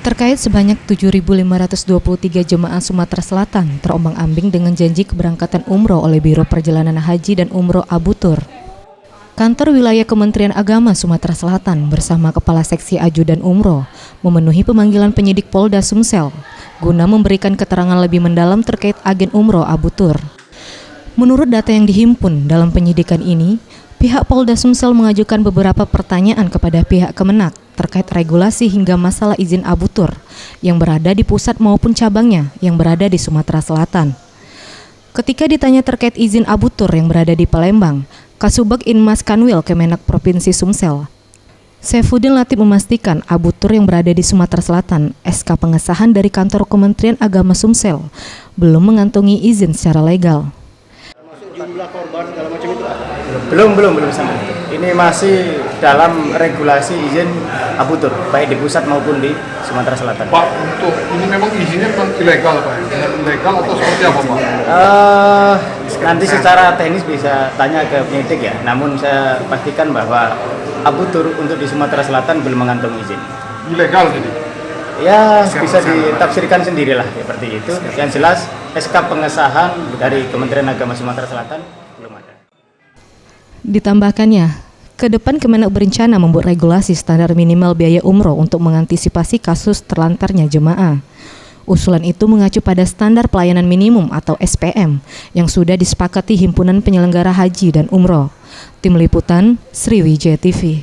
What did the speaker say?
Terkait sebanyak 7.523 jemaah Sumatera Selatan terombang-ambing dengan janji keberangkatan umroh oleh Biro Perjalanan Haji dan Umroh Abu Tur. Kantor Wilayah Kementerian Agama Sumatera Selatan bersama Kepala Seksi Ajudan Umroh memenuhi pemanggilan penyidik Polda Sumsel guna memberikan keterangan lebih mendalam terkait agen umroh Abu Tur. Menurut data yang dihimpun dalam penyidikan ini, pihak Polda Sumsel mengajukan beberapa pertanyaan kepada pihak Kemenak terkait regulasi hingga masalah izin Abu Tur yang berada di pusat maupun cabangnya yang berada di Sumatera Selatan. Ketika ditanya terkait izin Abu Tur yang berada di Palembang, Kasubag Inmas Kanwil Kemenak Provinsi Sumsel, Saifuddin Latif memastikan Abu Tur yang berada di Sumatera Selatan, SK pengesahan dari Kantor Kementerian Agama Sumsel, belum mengantongi izin secara legal. Jumlah korban segala macam itu belum sama. Ini masih dalam regulasi izin Abu Tur, baik di pusat maupun di Sumatera Selatan. Pak, untuk ini memang izinnya memang ilegal, Pak? Ilegal atau seperti apa, Pak? Nanti secara teknis bisa tanya ke penyidik ya. Namun saya pastikan bahwa Abu Tur untuk di Sumatera Selatan belum mengantongi izin. Ilegal jadi? Ya, bisa ditafsirkan sendirilah seperti itu. Yang jelas SK pengesahan dari Kementerian Agama Sumatera Selatan belum ada. Ditambahkannya, ke depan Kemenak berencana membuat regulasi standar minimal biaya umroh untuk mengantisipasi kasus terlantarnya jemaah. Usulan itu mengacu pada standar pelayanan minimum atau SPM yang sudah disepakati Himpunan Penyelenggara Haji dan Umroh. Tim Liputan, Sriwijaya TV.